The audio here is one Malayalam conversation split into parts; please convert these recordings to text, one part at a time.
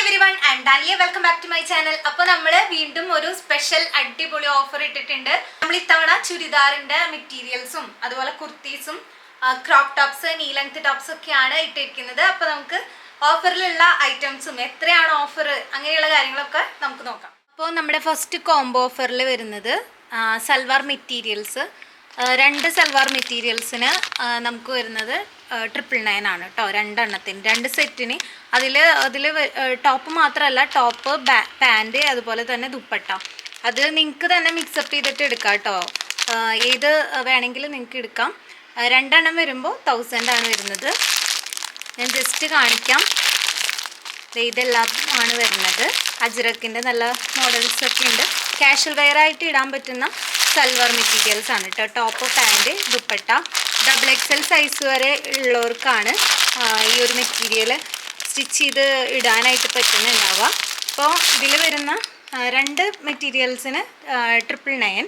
everyone, I am Dalia. Welcome back to my channel. അപ്പോൾ നമ്മൾ വീണ്ടും ഒരു സ്പെഷ്യൽ അടിപൊളി ഓഫർ ഇട്ടിട്ടുണ്ട്. നമ്മൾ ഇത്തവണ ചുരിദാറിന്റെ മെറ്റീരിയൽസും അതുപോലെ കുർത്തീസും crop tops knee length tops ഒക്കെയാണ് ഇട്ടിരിക്കുന്നത്. അപ്പോൾ നമുക്ക് ഓഫറിലുള്ള ഐറ്റംസും എത്രയാണ് ഓഫർ അങ്ങനെയുള്ള കാര്യങ്ങളൊക്കെ നമുക്ക് നോക്കാം. അപ്പോൾ നമ്മുടെ ഫസ്റ്റ് കോംബോ ഓഫറിൽ വരുന്നത് സൽവാർ മെറ്റീരിയൽസ്. രണ്ട് സൽവാർ മെറ്റീരിയൽസിന് നമുക്ക് വരുന്നത് 999 ആണ് കേട്ടോ. രണ്ടെണ്ണത്തിന് രണ്ട് സെറ്റിന്. അതിൽ ടോപ്പ് മാത്രമല്ല, ടോപ്പ് പാൻറ് അതുപോലെ തന്നെ ദുപ്പട്ട അത് നിങ്ങൾക്ക് തന്നെ മിക്സപ്പ് ചെയ്തിട്ട് എടുക്കാം കേട്ടോ. ഏത് വേണമെങ്കിലും നിങ്ങൾക്ക് എടുക്കാം. രണ്ടെണ്ണം വരുമ്പോൾ 1000 ആണ് വരുന്നത്. ഞാൻ ജസ്റ്റ് കാണിക്കാം. ഇതെല്ലാം ആണ് വരുന്നത്. അജ്രക്കിൻ്റെ നല്ല മോഡൽസൊക്കെ ഉണ്ട്. കാഷ്വൽ വെയർ ആയിട്ട് ഇടാൻ പറ്റുന്ന സൽവാർ മെറ്റീരിയൽസ് ആണ് കേട്ടോ. Top pant dupatta XXL size വരെ ഉള്ളവർക്കാണ് ഈ ഒരു മെറ്റീരിയൽ സ്റ്റിച്ച് ചെയ്ത് ഇടാനായിട്ട് പറ്റുന്നുണ്ടാവുക. അപ്പോൾ ഇതിൽ വരുന്ന രണ്ട് മെറ്റീരിയൽസിന് 999.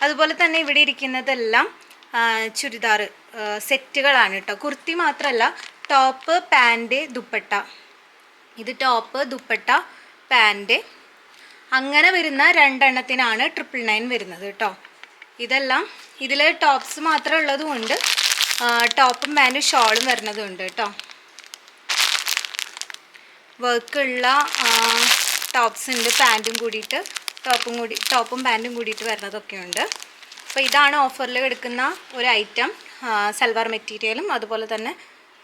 അതുപോലെ തന്നെ ഇവിടെ ഇരിക്കുന്നതെല്ലാം ചുരിദാർ സെറ്റുകളാണ് കേട്ടോ. കുർത്തി മാത്രമല്ല, ടോപ്പ് പാൻറ് ദുപ്പട്ട. ഇത് ടോപ്പ് ദുപ്പട്ട പാൻറ് അങ്ങനെ വരുന്ന രണ്ടെണ്ണത്തിനാണ് 999 വരുന്നത് കേട്ടോ. ഇതെല്ലാം ഇതിൽ ടോപ്സ് മാത്രമേ ഉള്ളതുകൊണ്ട് ടോപ്പും പാൻറ്റും ഷോളും വരുന്നതുണ്ട് കേട്ടോ. വർക്കുള്ള ടോപ്സ് ഉണ്ട്, പാൻറ്റും കൂടിയിട്ട് ടോപ്പും പാൻറ്റും കൂടിയിട്ട് വരുന്നതൊക്കെ ഉണ്ട്. അപ്പോൾ ഇതാണ് ഓഫറിൽ എടുക്കുന്ന ഒരു ഐറ്റം. സൽവാർ മെറ്റീരിയലും അതുപോലെ തന്നെ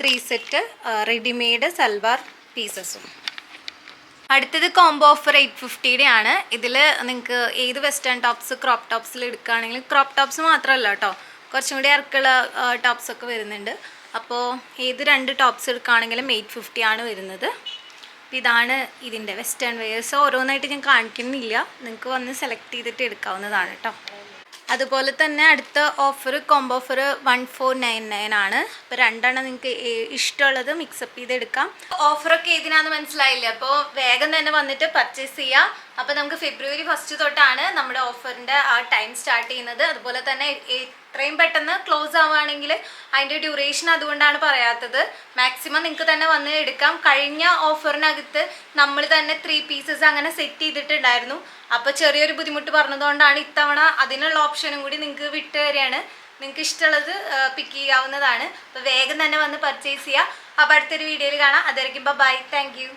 3 സെറ്റ് റെഡിമെയ്ഡ് സൽവാർ പീസസും. അടുത്തത് കോംബോ ഓഫർ 850 ആണ്. ഇതിൽ നിങ്ങൾക്ക് ഏത് വെസ്റ്റേൺ ടോപ്സ് ക്രോപ്പ് ടോപ്സിൽ എടുക്കുകയാണെങ്കിൽ, ക്രോപ്പ് ടോപ്സ് മാത്രമല്ല കേട്ടോ, കുറച്ചും കൂടി ഇറക്കുള്ള ടോപ്സൊക്കെ വരുന്നുണ്ട്. അപ്പോൾ ഏത് രണ്ട് ടോപ്സ് എടുക്കുകയാണെങ്കിലും 850 ആണ് വരുന്നത്. അപ്പോൾ ഇതാണ് ഇതിൻ്റെ വെസ്റ്റേൺ വെയേഴ്സ്. ഓരോന്നായിട്ട് ഞാൻ കാണിക്കുന്നില്ല, നിങ്ങൾക്ക് വന്ന് സെലക്ട് ചെയ്തിട്ട് എടുക്കാവുന്നതാണ് കേട്ടോ. അതുപോലെ തന്നെ അടുത്ത ഓഫർ കോംബോ ഓഫർ 1499 ആണ്. അപ്പോൾ രണ്ടെണ്ണം നിങ്ങൾക്ക് ഇഷ്ടമുള്ളത് മിക്സപ്പ് ചെയ്തെടുക്കാം. ഓഫറൊക്കെ ഏതിനാന്ന് മനസ്സിലായില്ല, അപ്പോൾ വേഗം തന്നെ വന്നിട്ട് പർച്ചേസ് ചെയ്യാം. അപ്പോൾ നമുക്ക് ഫെബ്രുവരി 1 തൊട്ടാണ് നമ്മുടെ ഓഫറിൻ്റെ ആ ടൈം സ്റ്റാർട്ട് ചെയ്യുന്നത്. അതുപോലെ തന്നെ എത്രയും പെട്ടെന്ന് ക്ലോസ് ആവുകയാണെങ്കിൽ അതിൻ്റെ ഡ്യൂറേഷൻ അതുകൊണ്ടാണ് പറയാത്തത്. മാക്സിമം നിങ്ങൾക്ക് തന്നെ വന്ന് എടുക്കാം. കഴിഞ്ഞ ഓഫറിനകത്ത് നമ്മൾ തന്നെ 3 പീസസ് അങ്ങനെ സെറ്റ് ചെയ്തിട്ടുണ്ടായിരുന്നു. അപ്പോൾ ചെറിയൊരു ബുദ്ധിമുട്ട് പറഞ്ഞതുകൊണ്ടാണ് ഇത്തവണ അതിനുള്ള ഓപ്ഷനും കൂടി നിങ്ങൾക്ക് വിട്ട് തരികയാണ്. നിങ്ങൾക്ക് ഇഷ്ടമുള്ളത് പിക്ക് ചെയ്യാവുന്നതാണ്. അപ്പോൾ വേഗം തന്നെ വന്ന് പർച്ചേസ് ചെയ്യുക. അപ്പോൾ അടുത്തൊരു വീഡിയോയിൽ കാണാം. അതായിരിക്കും ബൈ. Thank you.